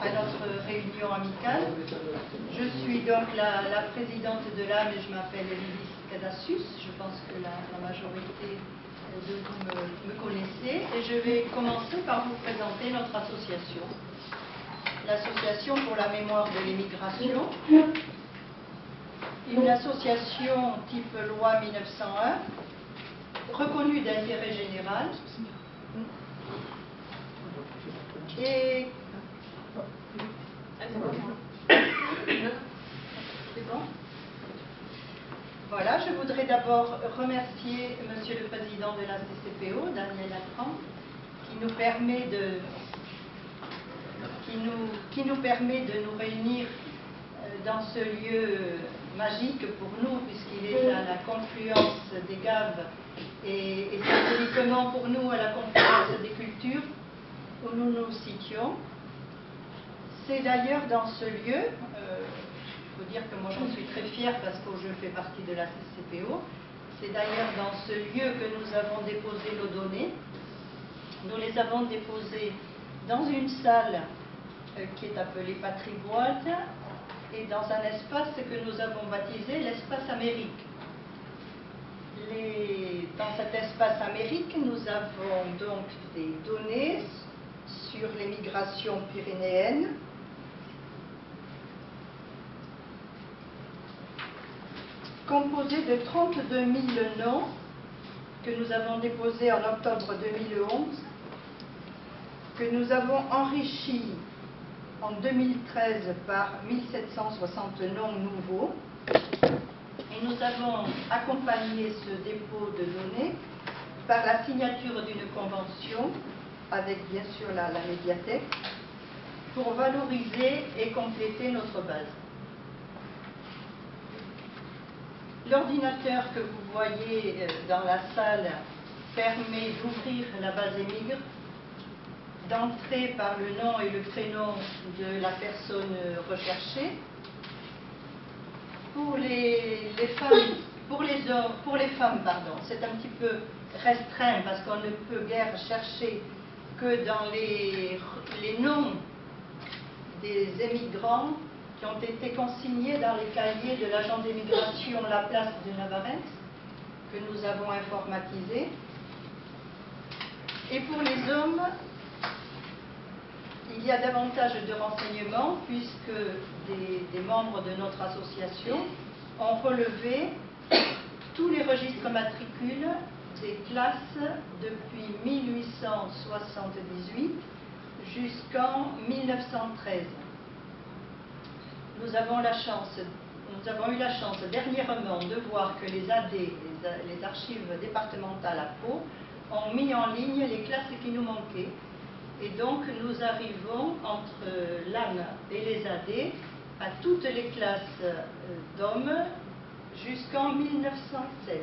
à notre réunion amicale. Je suis donc la présidente de l'âme et je m'appelle Lydis Cadassus. Je pense que la majorité de vous me connaissez. Et je vais commencer par vous présenter notre association. L'Association pour la mémoire de l'émigration. Une association type loi 1901, reconnue d'intérêt général. Et c'est bon? Voilà, je voudrais d'abord remercier Monsieur le Président de la CCPO, Daniel Latran, qui nous permet de nous réunir dans ce lieu magique pour nous, puisqu'il est à la confluence des gaves et symboliquement pour nous à la confluence des cultures où nous nous situons. C'est d'ailleurs dans ce lieu, il faut dire que moi j'en suis très fière parce que je fais partie de la CCPO, c'est d'ailleurs dans ce lieu que nous avons déposé nos données. Nous les avons déposées dans une salle qui est appelée Patriboite et dans un espace que nous avons baptisé l'espace Amérique. Dans cet espace Amérique, nous avons donc des données sur les migrations pyrénéennes, composées de 32 000 noms que nous avons déposés en octobre 2011, que nous avons enrichis en 2013 par 1760 noms nouveaux. Et nous avons accompagné ce dépôt de données par la signature d'une convention avec bien sûr la médiathèque pour valoriser et compléter notre base. L'ordinateur que vous voyez dans la salle permet d'ouvrir la base Émigre, d'entrer par le nom et le prénom de la personne recherchée. Pour les femmes, c'est un petit peu restreint parce qu'on ne peut guère chercher que dans les noms des émigrants qui ont été consignés dans les cahiers de l'agent d'émigration La Place de Navarrenx, que nous avons informatisé. Et pour les hommes, il y a davantage de renseignements puisque des membres de notre association ont relevé tous les registres matricules des classes depuis 1878 jusqu'en 1913. Nous avons eu la chance dernièrement de voir que les AD, les archives départementales à Pau, ont mis en ligne les classes qui nous manquaient. Et donc nous arrivons entre l'âne et les AD à toutes les classes d'hommes jusqu'en 1916.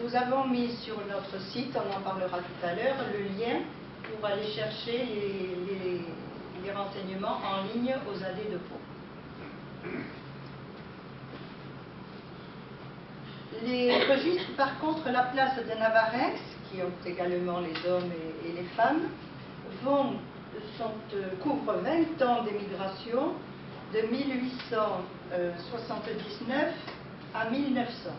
Nous avons mis sur notre site, on en parlera tout à l'heure, le lien pour aller chercher les renseignements en ligne aux AD de Pau. Les registres, par contre, la place de Navarrenx, qui ont également les hommes et les femmes, couvrent 20 ans d'émigration de 1879 à 1900.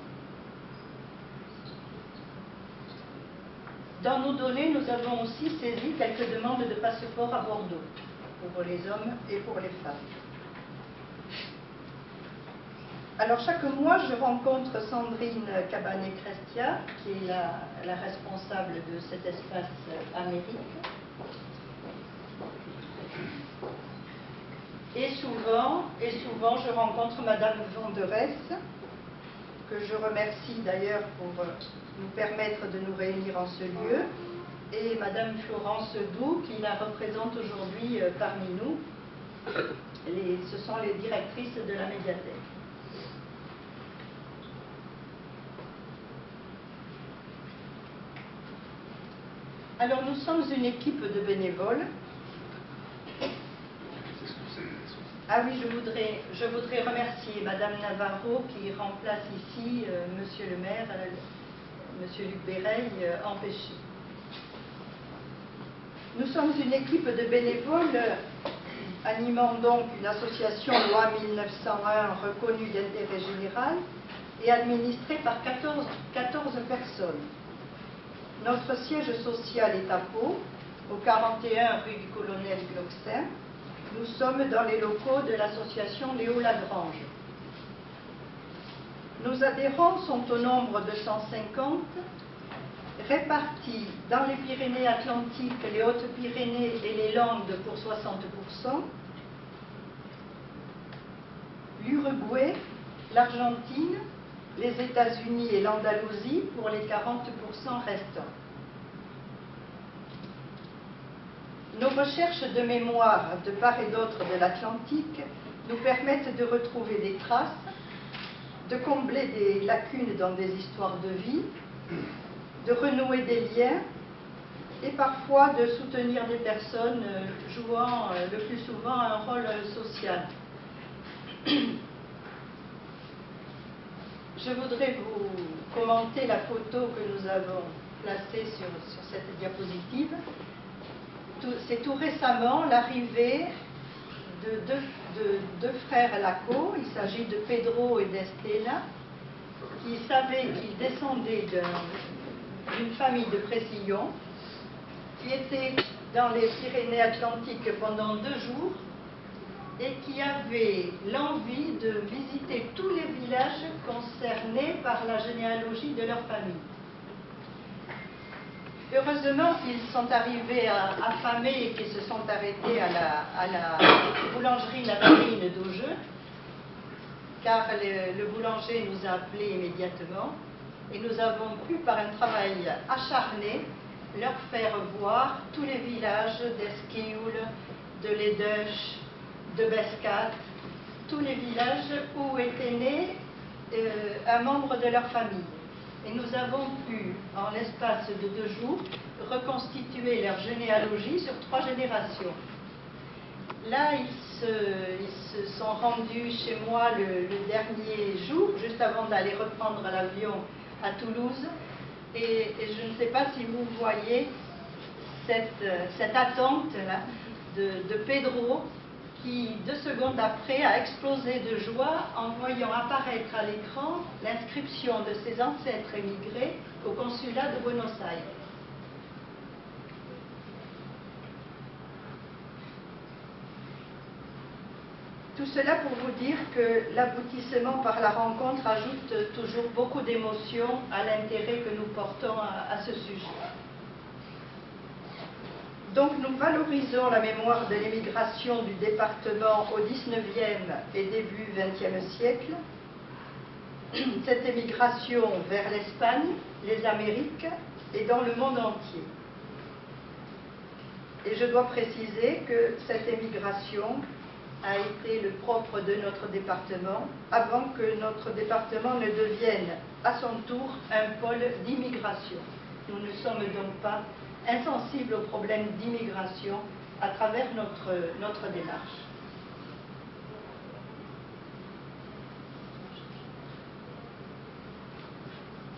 Dans nos données, nous avons aussi saisi quelques demandes de passeport à Bordeaux, pour les hommes et pour les femmes. Alors chaque mois, je rencontre Sandrine Cabanet-Crestia, qui est la responsable de cet espace Amérique. Et souvent, je rencontre Madame Vanderès, que je remercie d'ailleurs pour nous permettre de nous réunir en ce lieu, et Madame Florence Doux, qui la représente aujourd'hui parmi nous. Ce sont les directrices de la médiathèque. Alors nous sommes une équipe de bénévoles. Ah oui, je voudrais remercier Madame Navarro qui remplace ici Monsieur le maire, Monsieur Luc Béreil, empêché. Nous sommes une équipe de bénévoles animant donc une association loi 1901 reconnue d'intérêt général et administrée par 14 personnes. Notre siège social est à Pau, au 41 rue du Colonel Gloxin. Nous sommes dans les locaux de l'association Léo Lagrange. Nos adhérents sont au nombre de 150, répartis dans les Pyrénées-Atlantiques, les Hautes-Pyrénées et les Landes pour 60%, l'Uruguay, l'Argentine, les États-Unis et l'Andalousie pour les 40% restants. Nos recherches de mémoire de part et d'autre de l'Atlantique nous permettent de retrouver des traces, de combler des lacunes dans des histoires de vie, de renouer des liens et parfois de soutenir des personnes jouant le plus souvent un rôle social. Je voudrais vous commenter la photo que nous avons placée sur cette diapositive. C'est tout récemment l'arrivée de deux frères Laco. Il s'agit de Pedro et d'Estela, qui savaient qu'ils descendaient d'une famille de Précillon, qui était dans les Pyrénées-Atlantiques pendant 2 jours et qui avaient l'envie de visiter tous les villages concernés par la généalogie de leur famille. Heureusement qu'ils sont arrivés affamés et qu'ils se sont arrêtés à la boulangerie La Marine d'Augeux, car le boulanger nous a appelés immédiatement et nous avons pu, par un travail acharné, leur faire voir tous les villages d'Esquioul, de Lédeuch, de Bescat, tous les villages où était né un membre de leur famille. Et nous avons pu, en l'espace de 2 jours, reconstituer leur généalogie sur 3 générations. Là, ils se sont rendus chez moi le dernier jour, juste avant d'aller reprendre l'avion à Toulouse. Et je ne sais pas si vous voyez cette attente-là de Pedro, qui 2 secondes après a explosé de joie en voyant apparaître à l'écran l'inscription de ses ancêtres émigrés au consulat de Buenos Aires. Tout cela pour vous dire que l'aboutissement par la rencontre ajoute toujours beaucoup d'émotions à l'intérêt que nous portons à ce sujet. Donc nous valorisons la mémoire de l'émigration du département au XIXe et début XXe siècle, cette émigration vers l'Espagne, les Amériques et dans le monde entier. Et je dois préciser que cette émigration a été le propre de notre département avant que notre département ne devienne à son tour un pôle d'immigration. Nous ne sommes donc pas insensibles aux problèmes d'immigration à travers notre démarche.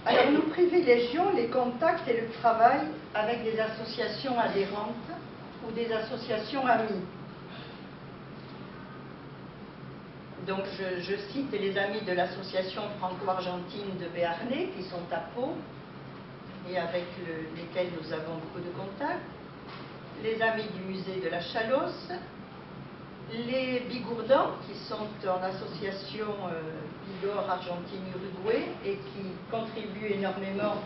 Alors nous privilégions les contacts et le travail avec des associations adhérentes ou des associations amies. Donc je cite les amis de l'association franco-argentine de Béarnais qui sont à Pau et avec lesquels nous avons beaucoup de contacts, les amis du musée de la Chalosse, les Bigourdans qui sont en association Bigorre Argentine-Uruguay et qui contribuent énormément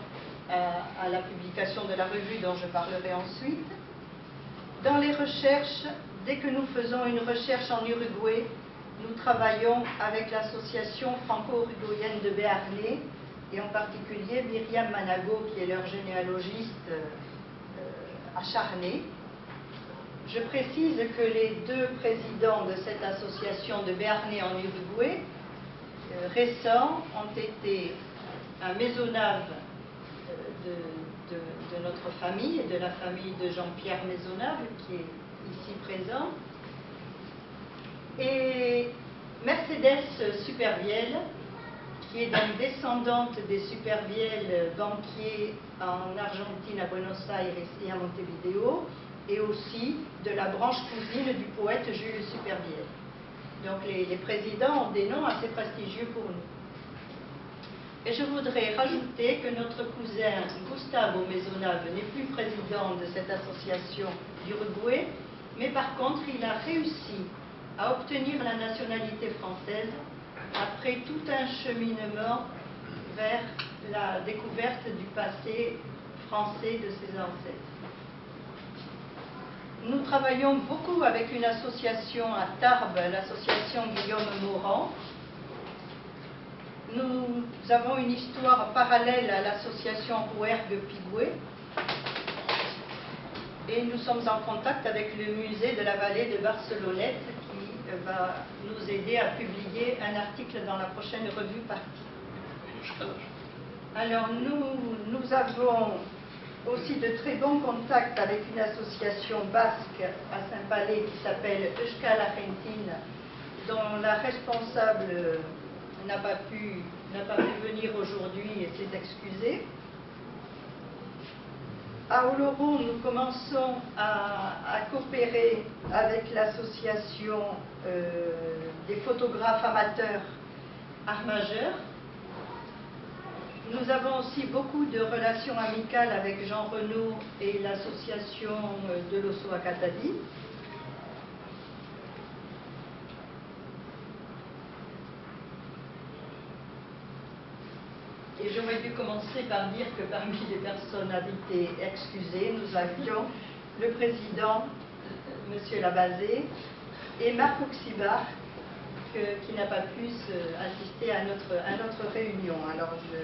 à la publication de la revue dont je parlerai ensuite. Dans les recherches, dès que nous faisons une recherche en Uruguay, nous travaillons avec l'association franco-uruguayenne de Béarnais et en particulier Myriam Manago qui est leur généalogiste acharné. Je précise que les 2 présidents de cette association de Béarnais en Uruguay récents ont été un Maisonnave de notre famille et de la famille de Jean-Pierre Maisonnave qui est ici présent, et Mercedes Supervielle qui est donc descendante des Supervielle banquiers en Argentine, à Buenos Aires et à Montevideo, et aussi de la branche cousine du poète Jules Supervielle. Donc les présidents ont des noms assez prestigieux pour nous. Et je voudrais rajouter que notre cousin Gustavo Maisonnave n'est plus président de cette association d'Uruguay, mais par contre il a réussi à obtenir la nationalité française après tout un cheminement vers la découverte du passé français de ses ancêtres. Nous travaillons beaucoup avec une association à Tarbes, l'association Guillaume Morand. Nous avons une histoire parallèle à l'association Rouergue-Pigoué et nous sommes en contact avec le musée de la vallée de Barcelonnette qui va nous aider à publier un article dans la prochaine revue Partie. Alors nous avons aussi de très bons contacts avec une association basque à Saint-Palais qui s'appelle Euskal Argentina, dont la responsable n'a pas pu venir aujourd'hui et s'est excusée. À Oloron, nous commençons à coopérer avec l'association des photographes amateurs Arts-Majeurs. Nous avons aussi beaucoup de relations amicales avec Jean Renaud et l'association de l'Osso Acatadi. Et j'aurais dû commencer par dire que parmi les personnes invitées excusées, nous avions le président, M. Labazé, et Marc Oxibar, qui n'a pas pu assister à notre réunion. Alors je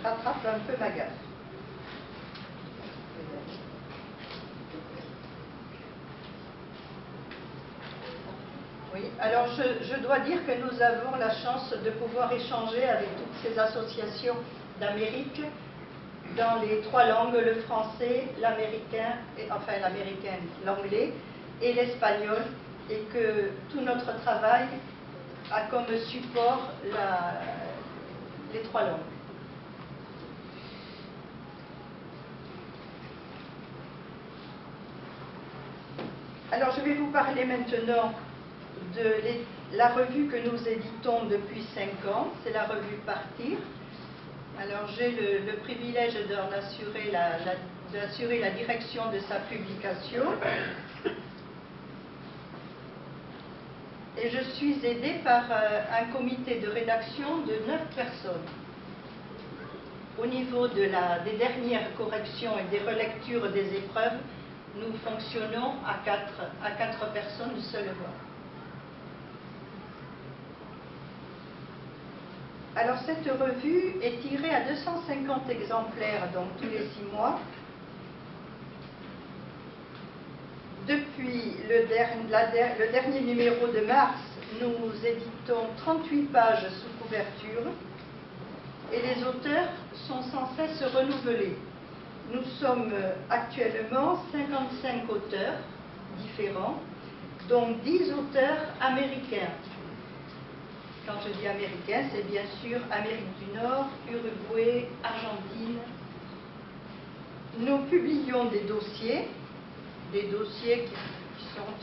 rattrape un peu ma gaffe. Oui, alors je dois dire que nous avons la chance de pouvoir échanger avec toutes ces associations d'Amérique dans les trois langues, le français, l'américain, enfin l'américain, l'anglais et l'espagnol, et que tout notre travail a comme support les trois langues. Alors je vais vous parler maintenant de la revue que nous éditons depuis 5 ans, c'est la revue Partir. Alors j'ai le privilège d'assurer la direction de sa publication. Et je suis aidée par un comité de rédaction de 9 personnes. Au niveau des dernières corrections et des relectures des épreuves, nous fonctionnons à 4 personnes de seule voix. Alors cette revue est tirée à 250 exemplaires, donc tous les 6 mois. Depuis le dernier numéro de mars, nous éditons 38 pages sous couverture et les auteurs sont sans cesse renouvelés. Nous sommes actuellement 55 auteurs différents, dont 10 auteurs américains. Quand je dis américain, c'est bien sûr Amérique du Nord, Uruguay, Argentine. Nous publions des dossiers qui sont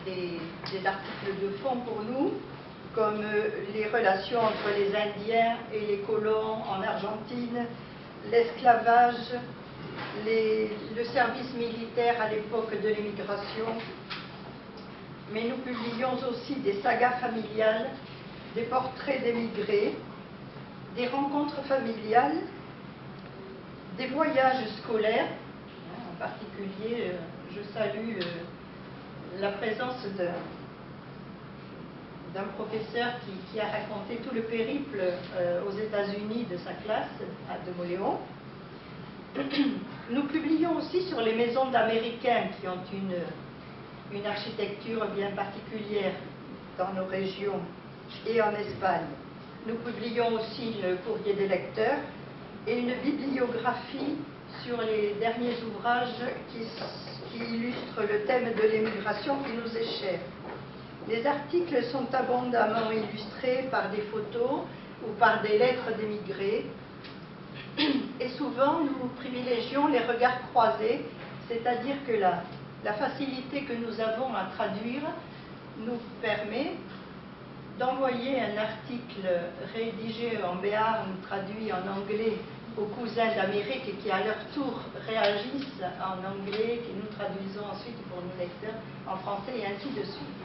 des articles de fond pour nous, comme les relations entre les Indiens et les colons en Argentine, l'esclavage, le service militaire à l'époque de l'émigration. Mais nous publions aussi des sagas familiales, des portraits d'émigrés, des rencontres familiales, des voyages scolaires. En particulier, je salue la présence d'un professeur qui a raconté tout le périple aux États-Unis de sa classe de Moléon. Nous publions aussi sur les maisons d'Américains qui ont une architecture bien particulière dans nos régions et en Espagne. Nous publions aussi le courrier des lecteurs et une bibliographie sur les derniers ouvrages qui illustrent le thème de l'émigration qui nous est cher. Les articles sont abondamment illustrés par des photos ou par des lettres d'émigrés. Et souvent, nous privilégions les regards croisés, c'est-à-dire que La facilité que nous avons à traduire nous permet d'envoyer un article rédigé en béarn, traduit en anglais, aux cousins d'Amérique et qui à leur tour réagissent en anglais, que nous traduisons ensuite pour nos lecteurs en français et ainsi de suite.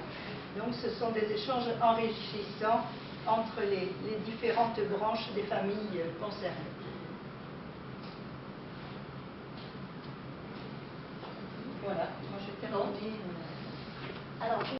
Donc ce sont des échanges enrichissants entre les différentes branches des familles concernées. Voilà, moi je termine. Alors,